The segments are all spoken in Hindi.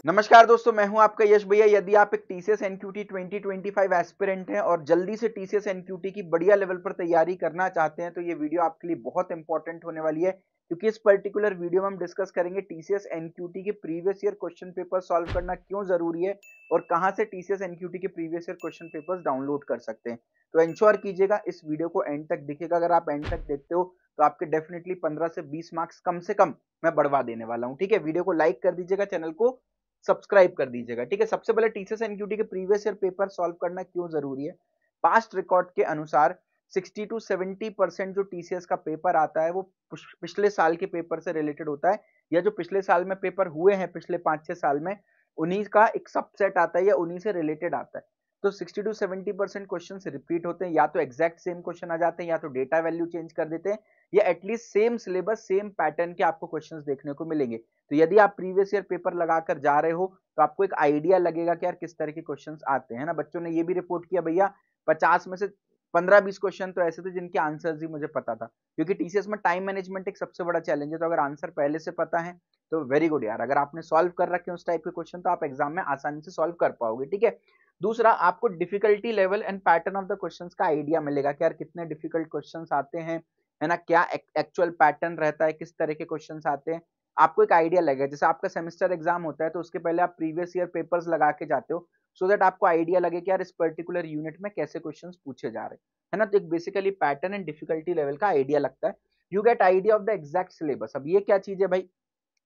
नमस्कार दोस्तों, मैं हूं आपका यश भैया। यदि आप एक टीसीएस एनक्यूटी 2025 एस्पिरेंट हैं और जल्दी से टीसीएस एनक्यूटी की बढ़िया लेवल पर तैयारी करना चाहते हैं तो ये वीडियो आपके लिए बहुत इंपॉर्टेंट होने वाली है, क्योंकि इस पर्टिकुलर वीडियो में हम डिस्कस करेंगे टीसीएस एनक्यूटी के previous year question paper solve करना क्यों जरूरी है और कहां से टीसीएस एनक्यूटी के previous year question papers download कर सकते हैं। तो एंश्योर कीजिएगा इस वीडियो को एंड तक दिखेगा। अगर आप एंड तक देखते हो तो आपके डेफिनेटली 15 से 20 मार्क्स कम से कम मैं बढ़वा देने वाला हूं। ठीक है, वीडियो को लाइक कर दीजिएगा, चैनल को सब्सक्राइब कर दीजिएगा। ठीक है, सबसे पहले टीसीएस एनक्यूटी के प्रीवियस ईयर पेपर सॉल्व करना क्यों जरूरी है। पास्ट रिकॉर्ड के अनुसार 60 टू 70% जो टीसीएस का पेपर आता है वो पिछले साल के पेपर से रिलेटेड होता है, या जो पिछले साल में पेपर हुए हैं पिछले 5-6 साल में उन्हीं का एक सबसेट आता है या उन्हीं से रिलेटेड आता है। तो 60 टू 70% क्वेश्चन रिपीट होते हैं, या तो एग्जैक्ट सेम क्वेश्चन आ जाते हैं या तो डेटा वैल्यू चेंज कर देते हैं, या at least same syllabus same pattern के आपको क्वेश्चंस देखने को मिलेंगे। तो यदि आप प्रीवियस ईयर पेपर लगाकर जा रहे हो तो आपको एक आइडिया लगेगा कि यार किस तरह के क्वेश्चंस आते हैं ना। बच्चों ने ये भी रिपोर्ट किया भैया 50 में से 15-20 क्वेश्चन तो ऐसे थे जिनके आंसर्स ही मुझे पता था, क्योंकि टीसीएस में टाइम मैनेजमेंट एक सबसे बड़ा चैलेंज है। तो अगर आंसर पहले से पता है तो वेरी गुड यार, अगर आपने सॉल्व कर रखे हैं उस टाइप के क्वेश्चन तो आप एग्जाम में आसानी से सॉल्व कर पाओगे। ठीक है, दूसरा आपको difficulty level and pattern of the questions का आइडिया मिलेगा कि यार कितने डिफिकल्ट क्वेश्चंस आते हैं, है ना, क्या एक्चुअल पैटर्न रहता है, किस तरह के क्वेश्चंस आते हैं, आपको एक आइडिया लगेगा। जैसे आपका सेमेस्टर एग्जाम होता है तो उसके पहले आप प्रीवियस ईयर पेपर्स लगा के जाते हो, सो दैट आपको आइडिया लगे कि यार इस पर्टिकुलर यूनिट में कैसे क्वेश्चंस पूछे जा रहे हैं, है ना। तो एक basically pattern and difficulty level का आइडिया लगता है। You get idea of the exact syllabus. अब ये क्या चीज है भाई,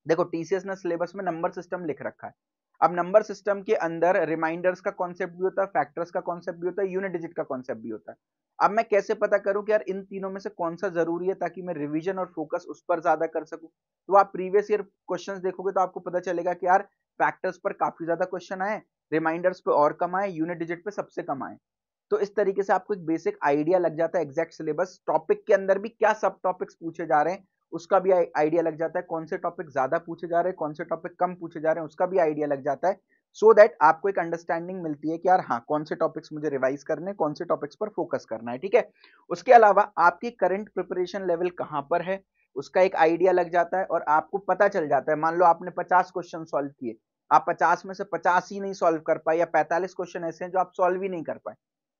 देखो टीसीएस ने सिलेबस में नंबर सिस्टम लिख रखा है। अब नंबर सिस्टम के अंदर रिमाइंडर्स का कॉन्सेप्ट भी होता है, फैक्टर्स का कॉन्सेप्ट भी होता है, यूनिट डिजिट का कॉन्सेप्ट भी होता है। अब मैं कैसे पता करूं कि यार इन तीनों में से कौन सा जरूरी है ताकि मैं रिवीजन और फोकस उस पर ज्यादा कर सकूं। तो आप प्रीवियस ईयर क्वेश्चंस देखोगे तो आपको पता चलेगा कि यार फैक्टर्स पर काफी ज्यादा क्वेश्चन आए, रिमाइंडर्स पे और कम आए, यूनिट डिजिट पे सबसे कम आए। तो इस तरीके से आपको एक बेसिक आइडिया लग जाता है एग्जैक्ट सिलेबस, टॉपिक के अंदर भी क्या सब टॉपिक्स पूछे जा रहे हैं उसका भी आइडिया लग जाता है, कौन से टॉपिक ज्यादा पूछे जा रहे हैं, कौन से टॉपिक कम पूछे जा रहे हैं उसका भी आइडिया लग जाता है। सो दैट आपको एक अंडरस्टैंडिंग मिलती है कि यार हाँ कौन से टॉपिक्स मुझे रिवाइज करने हैं, कौन से टॉपिक्स पर फोकस करना है। ठीक है, उसके अलावा आपकी करंट प्रिपरेशन लेवल कहां पर है उसका एक आइडिया लग जाता है, और आपको पता चल जाता है, मान लो आपने 50 क्वेश्चन सॉल्व किए, आप 50 में से 50 ही नहीं सॉल्व कर पाए, या 45 क्वेश्चन ऐसे हैं जो आप सॉल्व ही नहीं कर पाए,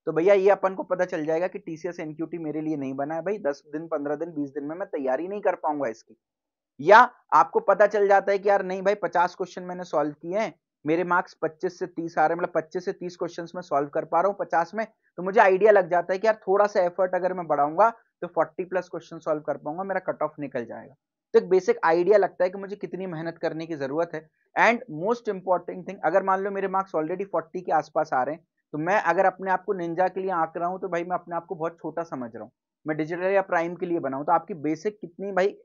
तो भैया ये अपन को पता चल जाएगा कि टीसीएस एनक्यूटी मेरे लिए नहीं बना है भाई। 10 दिन 15 दिन 20 दिन में मैं तैयारी नहीं कर पाऊंगा इसकी। या आपको पता चल जाता है कि यार नहीं भाई 50 क्वेश्चन मैंने सॉल्व किए हैं, मेरे मार्क्स 25 से 30 आ रहे हैं, मतलब 25 से 30 क्वेश्चंस में सॉल्व कर पा रहा हूँ 50 में, तो मुझे आइडिया लग जाता है कि यार थोड़ा सा एफर्ट अगर मैं बढ़ाऊंगा तो 40 प्लस क्वेश्चन सॉल्व कर पाऊंगा, मेरा कट ऑफ निकल जाएगा। तो एक बेसिक आइडिया लगता है कि मुझे कितनी मेहनत करने की जरूरत है। एंड मोस्ट इंपॉर्टेंट थिंग, अगर मान लो मेरे मार्क्स ऑलरेडी 40 के आसपास आ रहे हैं तो मैं अगर अपने आप को निंजा के लिए आंक रहा हूं तो भाई मैं अपने आप को बहुत छोटा समझ रहा हूं, मैं डिजिटल या प्राइम के लिए बनाऊं। तो आपकी बेसिक कितनी भाई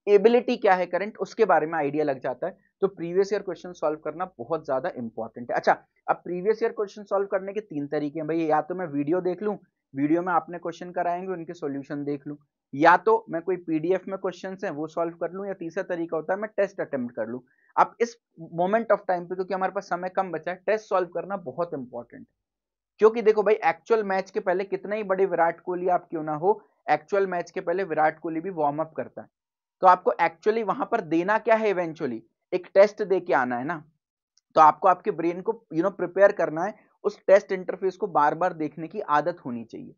एबिलिटी क्या है करंट, उसके बारे में आइडिया लग जाता है। तो प्रीवियस ईयर क्वेश्चन सॉल्व करना बहुत ज्यादा इंपॉर्टेंट है। अच्छा, अब प्रीवियस ईयर क्वेश्चन सॉल्व करने के 3 तरीके हैं भाई, या तो मैं वीडियो देख लूं, वीडियो में आपने क्वेश्चन कराएंगे उनके सॉल्यूशन देख लूं, या तो मैं कोई पीडीएफ में क्वेश्चंस हैं वो सॉल्व कर लूं, या तीसरा तरीका होता है मैं टेस्ट अटेम्प्ट कर लूं। अब इस मोमेंट ऑफ टाइम पे, क्योंकि हमारे पास समय कम बचा है, टेस्ट सॉल्व करना बहुत इंपॉर्टेंट है। क्योंकि देखो भाई एक्चुअल मैच के पहले कितना ही बड़े विराट कोहली आप क्यों ना हो, एक्चुअल मैच के पहले विराट कोहली भी वार्म अप करता है। तो आपको एक्चुअली वहां पर देना क्या है, इवेंचुअली एक टेस्ट दे के आना है ना। तो आपको आपके ब्रेन को प्रिपेयर करना है, उस टेस्ट इंटरफेस को बार बार देखने की आदत होनी चाहिए।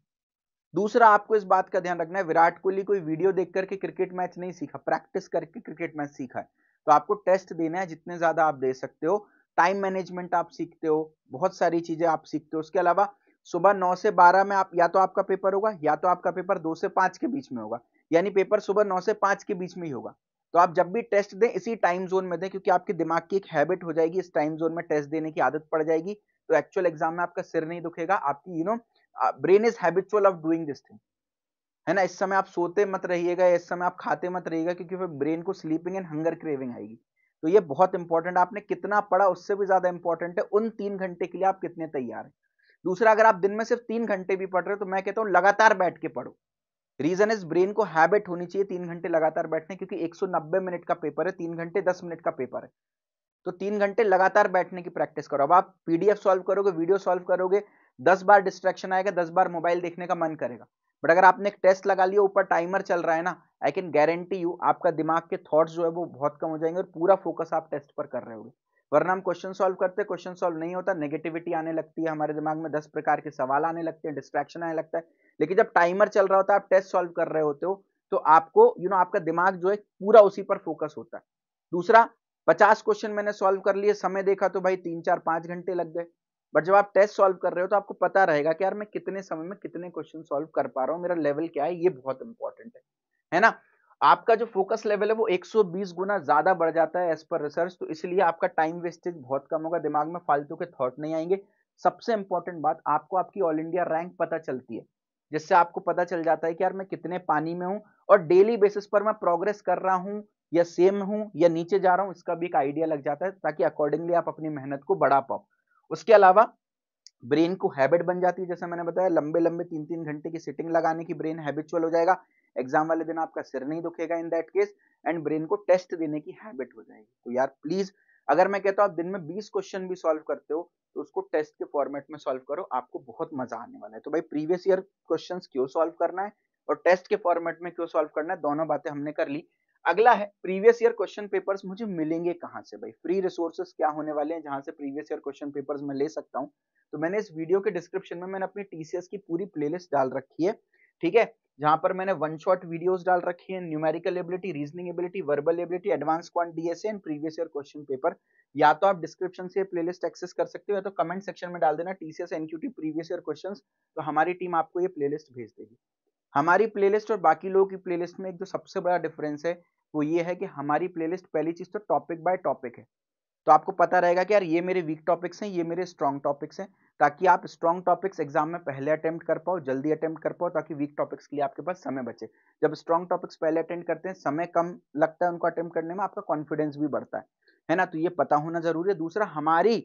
दूसरा आपको इस बात का ध्यान रखना है, विराट कोहली कोई वीडियो देख करके क्रिकेट मैच नहीं सीखा, प्रैक्टिस करके क्रिकेट मैच सीखा है। तो आपको टेस्ट देना है जितने ज्यादा आप दे सकते हो, टाइम मैनेजमेंट आप सीखते हो, बहुत सारी चीजें आप सीखते हो। उसके अलावा सुबह 9 से 12 में आप या तो आपका पेपर होगा, या तो आपका पेपर 2 से 5 के बीच में होगा, यानी पेपर सुबह 9 से 5 के बीच में ही होगा। तो आप जब भी टेस्ट दें इसी टाइम जोन में दें, क्योंकि आपके दिमाग की एक हैबिट हो जाएगी, इस टाइम जोन में टेस्ट देने की आदत पड़ जाएगी। तो एक्चुअल एग्जाम में आपका सिर नहीं दुखेगा, आपकी brain is habitual of doing this thing, है ना। इस समय आप सोते मत रहिएगा, इस समय आप खाते मत रहिएगा, क्योंकि फिर ब्रेन को स्लीपिंग एंड हंगर क्रेविंग आएगी। तो ये बहुत इंपॉर्टेंट, आपने कितना पढ़ा उससे भी ज्यादा इंपॉर्टेंट है उन 3 घंटे के लिए आप कितने तैयार हैं। दूसरा, अगर आप दिन में सिर्फ 3 घंटे भी पढ़ रहे हो तो मैं कहता हूं लगातार बैठ के पढ़ो। रीजन इज ब्रेन को हैबिट होनी चाहिए 3 घंटे लगातार बैठने, क्योंकि 190 मिनट का पेपर है, 3 घंटे 10 मिनट का पेपर है। तो 3 घंटे लगातार बैठने की प्रैक्टिस करो। अब आप पीडीएफ सॉल्व करोगे, वीडियो सॉल्व करोगे, 10 बार डिस्ट्रैक्शन आएगा, 10 बार मोबाइल देखने का मन करेगा। बट अगर आपने एक टेस्ट लगा लिया, ऊपर टाइमर चल रहा है ना, आई कैन गारंटी यू आपका दिमाग के थॉट्स जो है वो बहुत कम हो जाएंगे और पूरा फोकस आप टेस्ट पर कर रहे होगे। वरना हम क्वेश्चन सॉल्व करते, क्वेश्चन सॉल्व नहीं होता, नेगेटिविटी आने लगती है, हमारे दिमाग में 10 प्रकार के सवाल आने लगते हैं, डिस्ट्रैक्शन आने लगता है। लेकिन जब टाइमर चल रहा होता है, आप टेस्ट सॉल्व कर रहे होते हो, तो आपको आपका दिमाग जो है पूरा उसी पर फोकस होता है। दूसरा, 50 क्वेश्चन मैंने सॉल्व कर लिए, समय देखा तो भाई 3 4 5 घंटे लग गए। बट जब आप टेस्ट सॉल्व कर रहे हो तो आपको पता रहेगा कि यार मैं कितने समय में कितने क्वेश्चन सॉल्व कर पा रहा हूँ, मेरा लेवल क्या है, ये बहुत इंपॉर्टेंट है ना। आपका जो फोकस लेवल है वो 120 गुना ज्यादा बढ़ जाता है एज पर रिसर्च, तो इसलिए आपका टाइम वेस्टेज बहुत कम होगा, दिमाग में फालतू के थॉट नहीं आएंगे। सबसे इंपॉर्टेंट बात, आपको आपकी ऑल इंडिया रैंक पता चलती है, जिससे आपको पता चल जाता है कि यार मैं कितने पानी में हूं, और डेली बेसिस पर मैं प्रोग्रेस कर रहा हूं या सेम हूं या नीचे जा रहा हूं, इसका भी एक आइडिया लग जाता है, ताकि अकॉर्डिंगली आप अपनी मेहनत को बढ़ा पाओ। उसके अलावा ब्रेन को हैबिट बन जाती है, जैसे मैंने बताया, लंबे लंबे 3-3 घंटे की सिटिंग लगाने की ब्रेन हैबिचुअल हो जाएगा। एग्जाम वाले दिन आपका सिर नहीं दुखेगा in that case, and brain को टेस्ट देने की हैबिट हो जाएगी। तो यार प्लीज, अगर मैं कहता हूं आप दिन में 20 क्वेश्चन भी सॉल्व करते हो तो उसको टेस्ट के फॉर्मेट में सॉल्व करो, आपको बहुत मजा आने वाला है। तो भाई प्रीवियस ईयर क्वेश्चंस क्यों सॉल्व करना है और टेस्ट के फॉर्मेट में क्यों सॉल्व करना है, दोनों बातें हमने कर ली। अगला है प्रीवियस ईयर क्वेश्चन पेपर्स मुझे मिलेंगे कहां से, भाई फ्री रिसोर्सेस क्या होने वाले हैं जहां से प्रीवियस ईयर क्वेश्चन पेपर्स मैं ले सकता हूं। तो मैंने इस वीडियो के डिस्क्रिप्शन में मैंने अपनी टीसीएस की पूरी प्लेलिस्ट डाल रखी है, ठीक है, जहां पर मैंने वन शॉट वीडियोस डाल रखी है, numerical ability, reasoning ability, verbal ability, advance quant DSA and previous year question paper. या तो आप डिस्क्रिप्शन से प्लेलिस्ट एक्सेस कर सकते हो, या तो कमेंट सेक्शन में डाल देना TCS NQT previous year questions, तो हमारी टीम आपको ये प्लेलिस्ट भेज देगी। हमारी प्लेलिस्ट और बाकी लोगों की प्लेलिस्ट में एक जो सबसे बड़ा डिफरेंस है वो ये है कि हमारी प्लेलिस्ट पहली चीज तो टॉपिक बाय टॉपिक है, तो आपको पता रहेगा कि यार ये मेरे वीक टॉपिक्स हैं, ये मेरे स्ट्रॉन्ग टॉपिक्स हैं, ताकि आप स्ट्रॉन्ग टॉपिक्स एग्जाम में पहले अटेम्प्ट कर पाओ, जल्दी अटेम्प्ट कर पाओ, ताकि वीक टॉपिक्स के लिए आपके पास समय बचे। जब स्ट्रॉन्ग टॉपिक्स पहले अटेम्प्ट करते हैं, समय कम लगता है उनको अटेम्प्ट करने में, आपका कॉन्फिडेंस भी बढ़ता है ना, तो ये पता होना जरूरी है। दूसरा, हमारी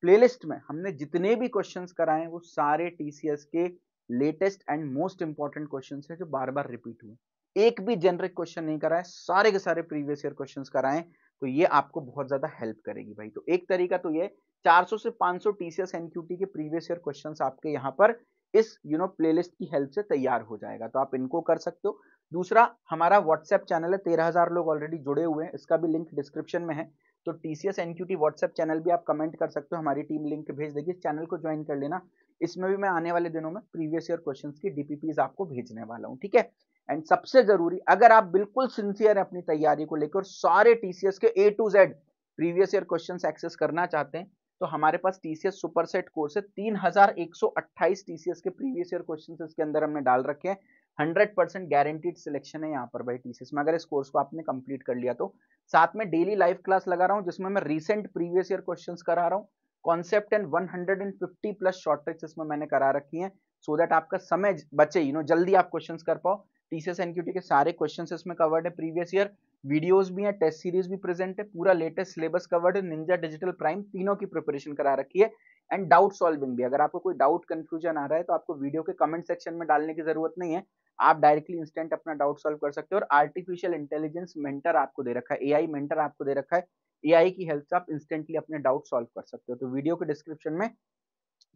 प्लेलिस्ट में हमने जितने भी क्वेश्चंस कराए वो सारे टीसीएस के latest and most important questions हैं जो बार बार रिपीट हुए, एक भी जेनरिक क्वेश्चन नहीं कराए, सारे के सारे प्रीवियस ईयर क्वेश्चंस कराएं, तो ये आपको बहुत ज्यादा हेल्प करेगी भाई। तो एक तरीका तो ये 400 से 500 टीसीएस एनक्यूटी के प्रीवियस ईयर क्वेश्चंस आपके यहाँ पर इस प्लेलिस्ट की हेल्प से तैयार हो जाएगा, तो आप इनको कर सकते हो। दूसरा, हमारा व्हाट्सएप चैनल है, 13,000 लोग ऑलरेडी जुड़े हुए हैं, इसका भी लिंक डिस्क्रिप्शन में है, तो टीसीएस एनक्यूटी व्हाट्सएप चैनल भी आप कमेंट कर सकते हो, हमारी टीम लिंक भेज देगी, इस चैनल को ज्वाइन कर लेना। इसमें भी मैं आने वाले दिनों में प्रीवियस ईयर क्वेश्चंस की डीपीपीज आपको भेजने वाला हूँ, ठीक है। एंड सबसे जरूरी, अगर आप बिल्कुल सिंसियर है अपनी तैयारी को लेकर, सारे टीसीएस के A to Z previous year questions access करना चाहते हैं, तो हमारे पास टीसीएस सुपरसेट कोर्स है, 3128 टीसीएस के प्रीवियस ईयर क्वेश्चंस इसके अंदर हमने डाल रखे हैं। 100% गारंटीड सिलेक्शन है यहाँ पर भाई टीसीएस में, अगर इस कोर्स को आपने कंप्लीट कर लिया तो। साथ में डेली लाइव क्लास लगा रहा हूँ, जिसमें मैं रिसेंट प्रीवियस ईयर क्वेश्चंस करा रहा हूँ, concept and 150 plus short tricks इसमें मैंने करा रखी हैं, सो दैट आपका समय बचे, जल्दी आप क्वेश्चंस कर पाओ। टीसीएस एनक्यूटी के सारे क्वेश्चंस इसमें कवर्ड है प्रीवियस ईयर, वीडियोस भी हैं, टेस्ट सीरीज भी प्रेजेंट है, पूरा लेटेस्ट सिलेबस कवर्ड है, निंजा डिजिटल प्राइम तीनों की प्रिपरेशन करा रखी है, एंड डाउट सॉल्विंग भी। अगर आपको कोई डाउट कंफ्यूजन आ रहा है तो आपको वीडियो के कमेंट सेक्शन में डालने की जरूरत नहीं है, आप डायरेक्टली इंस्टेंट अपना डाउट सॉल्व कर सकते हो। और आर्टिफिशियल इंटेलिजेंस मेंटर आपको दे रखा है, एआई मेंटर आपको दे रखा है, एआई की हेल्प से आप इंस्टेंटली अपने डाउट सॉल्व कर सकते हो। तो वीडियो के डिस्क्रिप्शन में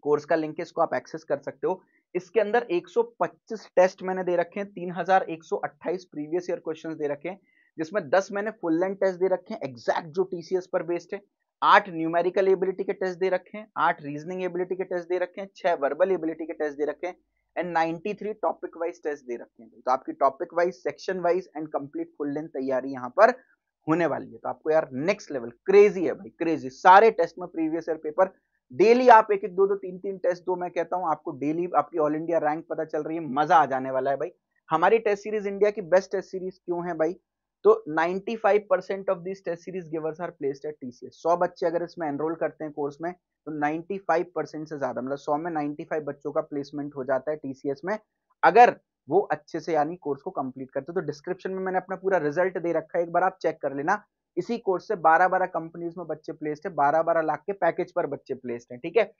कोर्स का लिंक है, इसको आप एक्सेस कर सकते हो। इसके अंदर 125 टेस्ट मैंने दे रखे हैं, 3128 प्रीवियस ईयर क्वेश्चंस दे रखे हैं, जिसमें 10 मैंने फुल लेंथ टेस्ट दे रखे हैं एग्जैक्ट जो टीसीएस पर बेस्ड है, 8 न्यूमेरिकल एबिलिटी के टेस्ट दे रखे हैं, 8 रीजनिंग एबिलिटी के टेस्ट दे रखे हैं, 6 वर्बल एबिलिटी के टेस्ट दे रखे हैं, एंड 93 टॉपिक वाइज टेस्ट दे रखे हैं। तो आपकी topic wise, section wise and complete full length तैयारी यहाँ पर होने वाली है। तो आपको यार नेक्स्ट लेवल, क्रेजी है भाई, क्रेजी, सारे टेस्ट में प्रीवियस ईयर पेपर, डेली आप एक एक दो दो तीन तीन टेस्ट दो, मैं कहता हूं आपको डेली आपकी ऑल इंडिया रैंक पता चल रही है, मजा आ जाने वाला है भाई। हमारी टेस्ट सीरीज इंडिया की बेस्ट टेस्ट सीरीज क्यों है भाई, तो 95% of this test series givers are placed at TCS. 100 बच्चे अगर इसमें एनरोल करते हैं कोर्स में, तो 95% से ज्यादा, मतलब 100 में 95 बच्चों का प्लेसमेंट हो जाता है टीसीएस में, अगर वो अच्छे से यानी कोर्स को कंप्लीट करते। तो डिस्क्रिप्शन में मैंने अपना पूरा रिजल्ट दे रखा है, एक बार आप चेक कर लेना। इसी कोर्स से 12-12 कंपनीज में बच्चे प्लेस्ड है, 12-12 लाख के पैकेज पर बच्चे प्लेस्ड हैं, ठीक है।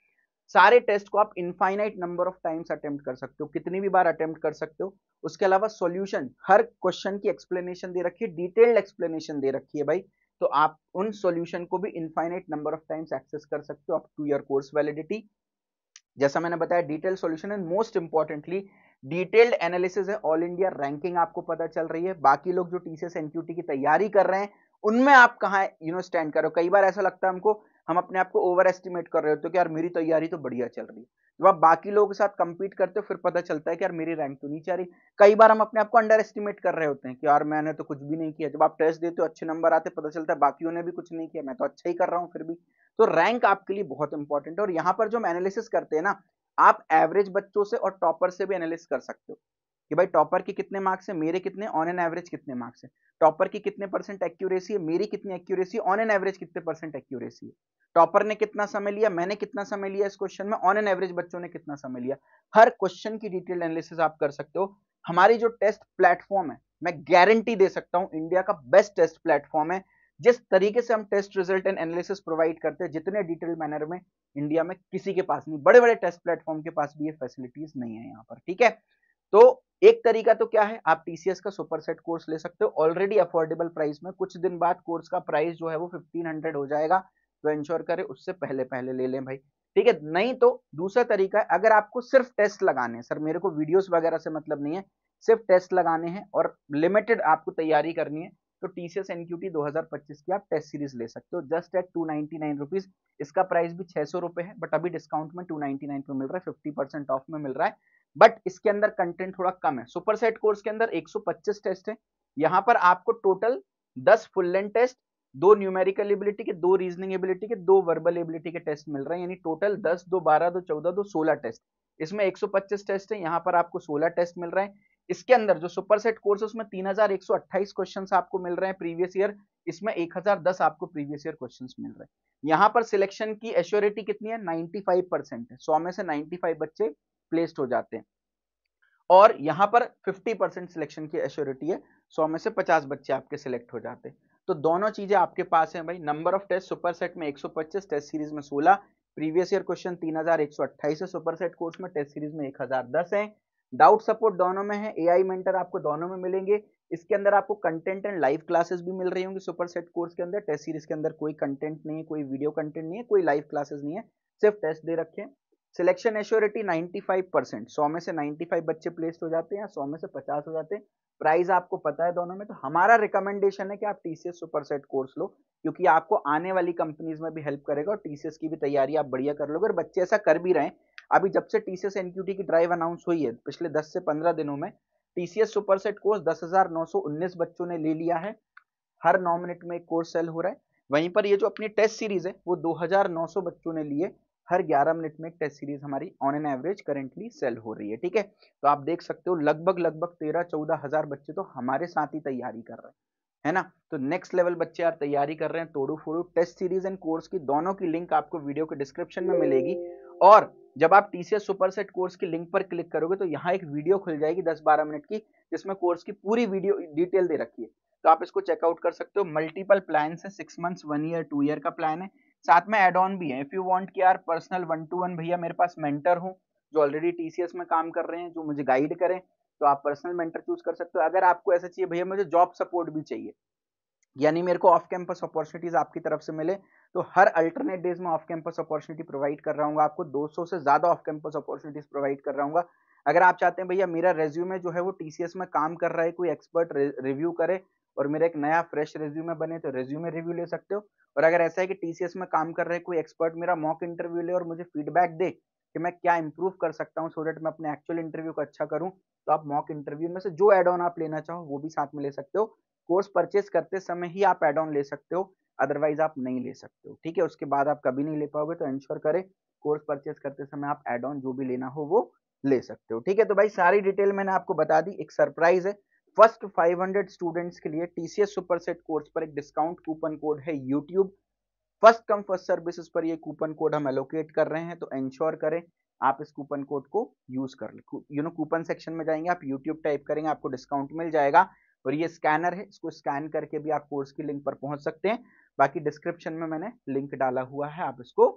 सारे टेस्ट को आप infinite number of times attempt कर सकते हो, कितनी भी बार अटेम्प्ट कर सकते हो। उसके अलावा सॉल्यूशन, हर क्वेश्चन की एक्सप्लेनेशन दे रखी है, डिटेल्ड एक्सप्लेनेशन दे रखी है भाई, तो आप उन सॉल्यूशन को भी infinite number of times access कर सकते हो up to your course validity. जैसा मैंने बताया, detail solution and most importantly detailed analysis है, ऑल इंडिया रैंकिंग आपको पता चल रही है, बाकी लोग जो टीसीएस एनक्यूटी की तैयारी कर रहे हैं उनमें आप कहां स्टैंड करो। कई बार ऐसा लगता है हमको, हम अपने आप को ओवर एस्टिमेट कर रहे होते हो कि यार मेरी तैयारी तो बढ़िया चल रही है। जब आप बाकी लोगों के साथ कंपीट करते हो फिर पता चलता है कि यार मेरी रैंक तो नीचे आ रही। कई बार हम अपने आप को अंडर एस्टिमेट कर रहे होते हैं कि यार मैंने तो कुछ भी नहीं किया। जब आप टेस्ट देते हो अच्छे नंबर आते पता चलता है बाकियों ने भी कुछ नहीं किया, मैं तो अच्छा ही कर रहा हूँ फिर भी। तो रैंक आपके लिए बहुत इंपॉर्टेंट है। और यहाँ पर जो हम एनालिसिस करते हैं ना, आप एवरेज बच्चों से और टॉपर से भी एनालिसिस कर सकते हो कि भाई टॉपर के कितने मार्क्स है, मेरे कितने, ऑन एन एवरेज कितने मार्क्स है। टॉपर की कितने परसेंट एक्यूरेसी है, मेरी कितनी एक्यूरेसी, ऑन एन एवरेज कितने परसेंट एक्यूरेसी है। टॉपर ने कितना समय लिया, मैंने कितना समय लिया इस क्वेश्चन में, ऑन एन एवरेज बच्चों ने कितना समय लिया। हर क्वेश्चन की डिटेल एनालिसिस आप कर सकते हो। हमारी जो टेस्ट प्लेटफॉर्म है, मैं गारंटी दे सकता हूं इंडिया का बेस्ट टेस्ट प्लेटफॉर्म है। जिस तरीके से हम test result and analysis provide करते हैं, जितने डिटेल मैनर में, इंडिया में किसी के पास नहीं। बड़े बड़े टेस्ट प्लेटफॉर्म के पास भी ये फैसिलिटीज नहीं है यहाँ पर। ठीक है, तो एक तरीका तो क्या है, आप टीसीएस का सुपर सेट कोर्स ले सकते हो ऑलरेडी अफोर्डेबल प्राइस में। कुछ दिन बाद कोर्स का प्राइस जो है वो 1500 हो जाएगा, तो इंश्योर करें उससे पहले पहले ले लें भाई। ठीक है, नहीं तो दूसरा तरीका है, अगर आपको सिर्फ टेस्ट लगाने हैं, सर मेरे को वीडियोस वगैरह से मतलब नहीं है, सिर्फ टेस्ट लगाने हैं और लिमिटेड आपको तैयारी करनी है, तो टीसीएस एनक्यूटी 2025 की आप टेस्ट सीरीज ले सकते हो जस्ट एट 299 रुपीज। इसका प्राइस भी 600 रुपए है, बट अभी डिस्काउंट में 299 पे मिल रहा है, 50% ऑफ में मिल रहा है। बट इसके अंदर कंटेंट थोड़ा कम है। सुपर सेट कोर्स के अंदर 125 टेस्ट है। यहां पर आपको total 10 full length test, 2 numerical ability के, 2 रीजनिंग एबिलिटी के, 2 वर्बल एबिलिटी के टेस्ट मिल रहे हैं, यानी टोटल 10, 2 12, 2 14, 2 16 टेस्ट। इसमें 125 टेस्ट है, यहां पर आपको 16 टेस्ट मिल रहे हैं। इसके अंदर जो सुपर सेट कोर्स है उसमें 3128 क्वेश्चन आपको मिल रहे हैं प्रीवियस ईयर, इसमें 1010 आपको प्रीवियस ईयर क्वेश्चन मिल रहे हैं। यहां पर सिलेक्शन की एश्योरिटी कितनी है, 95% है। 100 में से 95 बच्चे प्लेस्ड हो जाते हैं। और यहां पर 50% सिलेक्शन की एश्योरिटी है, 100 में से 50 बच्चे आपके सिलेक्ट हो जाते हैं। तो दोनों चीजें आपके पास हैं भाई। Number of test super set में 125, टेस्ट सीरीज में 16, प्रीवियस ईयर क्वेश्चन 3128 है सुपर सेट कोर्स में, टेस्ट सीरीज में 1010 है। डाउट सपोर्ट दोनों में है, एआई मेंटर आपको दोनों में मिलेंगे। इसके अंदर आपको कंटेंट एंड लाइव क्लासेस भी मिल रही होंगी सुपर सेट कोर्स के अंदर। टेस्ट सीरीज के अंदर कोई कंटेंट नहीं है, कोई वीडियो कंटेंट नहीं है, कोई लाइव क्लासेस नहीं है, सिर्फ टेस्ट दे रखे हैं। सिलेक्शन एश्योरिटी 95%, 100 में से 95 बच्चे प्लेस्ड हो जाते हैं, 100 में से 50 हो जाते हैं। प्राइस आपको पता है दोनों में। तो हमारा रिकमेंडेशन है कि आप टीसीएस सुपर सेट कोर्स लो, क्योंकि आपको आने वाली कंपनीज में भी हेल्प करेगा और टीसीएस की भी तैयारी आप बढ़िया कर लोगे। और बच्चे ऐसा कर भी रहे हैं। अभी जब से टीसीएस एनक्यूटी की ड्राइव अनाउंस हुई है पिछले 10 से 15 दिनों में, टीसीएस सुपर सेट कोर्स 10,919 बच्चों ने ले लिया है। हर 9 मिनट में एक कोर्स सेल हो रहा है। वहीं पर ये जो अपनी टेस्ट सीरीज है वो 2,900 बच्चों ने लिए। हर 11 मिनट में एक टेस्ट सीरीज हमारी on an average currently sale हो रही है। ठीक है, तो आप देख सकते हो लगभग 13-14 हजार बच्चे तो हमारे साथ ही तैयारी कर रहे हैं, है ना। तो नेक्स्ट लेवल बच्चे यार तैयारी कर रहे हैं तोड़ू फोड़ू। टेस्ट सीरीज एंड कोर्स की दोनों की लिंक आपको वीडियो के डिस्क्रिप्शन में मिलेगी। और जब आप टीसीएस सुपर सेट कोर्स की लिंक पर क्लिक करोगे तो यहाँ एक वीडियो खुल जाएगी 10-12 मिनट की, जिसमें कोर्स की पूरी वीडियो डिटेल दे रखी है। तो आप इसको चेकआउट कर सकते हो। मल्टीपल प्लान है, 6 मंथ्स, 1 ईयर, 2 ईयर का प्लान है। साथ में एड ऑन भी है। इफ यू वांट कि यार पर्सनल 1-to-1 भैया मेरे पास मेंटर हो जो ऑलरेडी टीसीएस में काम कर रहे हैं, जो मुझे गाइड करें, तो आप पर्सनल मेंटर चूज कर सकते हो। अगर आपको ऐसा चाहिए भैया मुझे जॉब सपोर्ट भी चाहिए, यानी मेरे को ऑफ कैंपस अपॉर्चुनिटीज आपकी तरफ से मिले, तो हर अल्टरनेट डेज में ऑफ कैंपस अपॉर्चुनिटी प्रोवाइड कर रहा हूँ आपको। 200 से ज्यादा ऑफ कैंपस अपॉर्चुनिटीज प्रोवाइड कर रहा हूँ। अगर आप चाहते हैं भैया मेरा रेज्यूमे जो है वो टीसीएस में काम कर रहा है, कोई एक्सपर्ट रिव्यू करे और मेरा एक नया फ्रेश रेज्यूमे बने, तो रेज्यूमे रिव्यू ले सकते हो। और अगर ऐसा है कि टीसीएस में काम कर रहे कोई एक्सपर्ट मेरा मॉक इंटरव्यू ले और मुझे फीडबैक दे कि मैं क्या इंप्रूव कर सकता हूँ सो दैट मैं अपने एक्चुअल इंटरव्यू को अच्छा करूँ, तो आप मॉक इंटरव्यू में से जो एड ऑन आप लेना चाहो वो भी साथ में ले सकते हो। कोर्स परचेस करते समय ही आप एड ऑन ले सकते हो, अदरवाइज आप नहीं ले सकते हो। ठीक है, उसके बाद आप कभी नहीं ले पाओगे। तो इंश्योर करें कोर्स परचेस करते समय आप एड ऑन जो भी लेना हो वो ले सकते हो। ठीक है, तो भाई सारी डिटेल मैंने आपको बता दी। एक सरप्राइज है, फर्स्ट 500 स्टूडेंट्स के लिए टीसीएस सुपर सेट कोर्स पर एक डिस्काउंट कूपन कोड है YouTube. First come first services पर ये कूपन कोड हम एलोकेट कर रहे हैं, तो इंश्योर करें आप इस कूपन कोड को यूज कर ले। कूपन सेक्शन में जाएंगे, आप यूट्यूब टाइप करेंगे, आपको डिस्काउंट मिल जाएगा। और ये स्कैनर है, इसको स्कैन करके भी आप कोर्स की लिंक पर पहुंच सकते हैं। बाकी डिस्क्रिप्शन में मैंने लिंक डाला हुआ है, आप इसको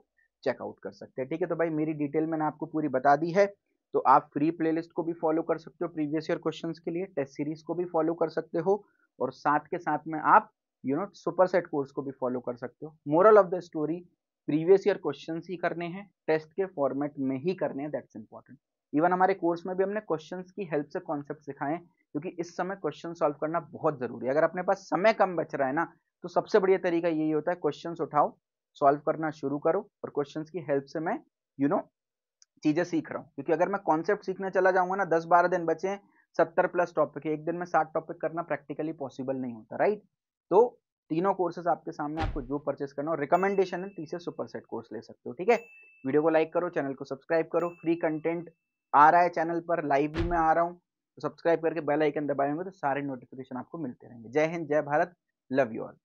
चेकआउट कर सकते हैं। ठीक है, तो भाई मेरी डिटेल मैंने आपको पूरी बता दी है। तो आप फ्री प्लेलिस्ट को भी फॉलो कर सकते हो प्रीवियस ईयर क्वेश्चंस के लिए, टेस्ट सीरीज को भी फॉलो कर सकते हो, और साथ के साथ में आप सुपर सेट कोर्स को भी फॉलो कर सकते हो। Moral of the story, previous year questions ही करने हैं, टेस्ट के फॉर्मेट में ही करने हैं, दैट्स इंपॉर्टेंट। इवन हमारे कोर्स में भी हमने क्वेश्चंस की हेल्प से कॉन्सेप्ट सिखाए, क्योंकि इस समय क्वेश्चन सॉल्व करना बहुत जरूरी है। अगर अपने पास समय कम बच रहा है ना, तो सबसे बढ़िया तरीका यही होता है क्वेश्चंस उठाओ, सॉल्व करना शुरू करो और क्वेश्चंस की हेल्प से मैं चीजें सीख रहा हूँ, क्योंकि अगर मैं कॉन्सेप्ट सीखने चला जाऊंगा ना, 10-12 दिन बचे हैं, 70 प्लस टॉपिक है, एक दिन में 60 टॉपिक करना प्रैक्टिकली पॉसिबल नहीं होता, राइट। तो तीनों कोर्सेज आपके सामने, आपको जो परचेस करना हो, रिकमेंडेशन है TCS सुपर सेट कोर्स ले सकते हो, ठीक है। वीडियो को लाइक करो, चैनल को सब्सक्राइब करो, फ्री कंटेंट आ रहा है चैनल पर, लाइव भी मैं आ रहा हूँ, तो सब्सक्राइब करके बेल आइकन दबाएंगे तो सारे नोटिफिकेशन आपको मिलते रहेंगे। जय हिंद, जय भारत, लव यू ऑल।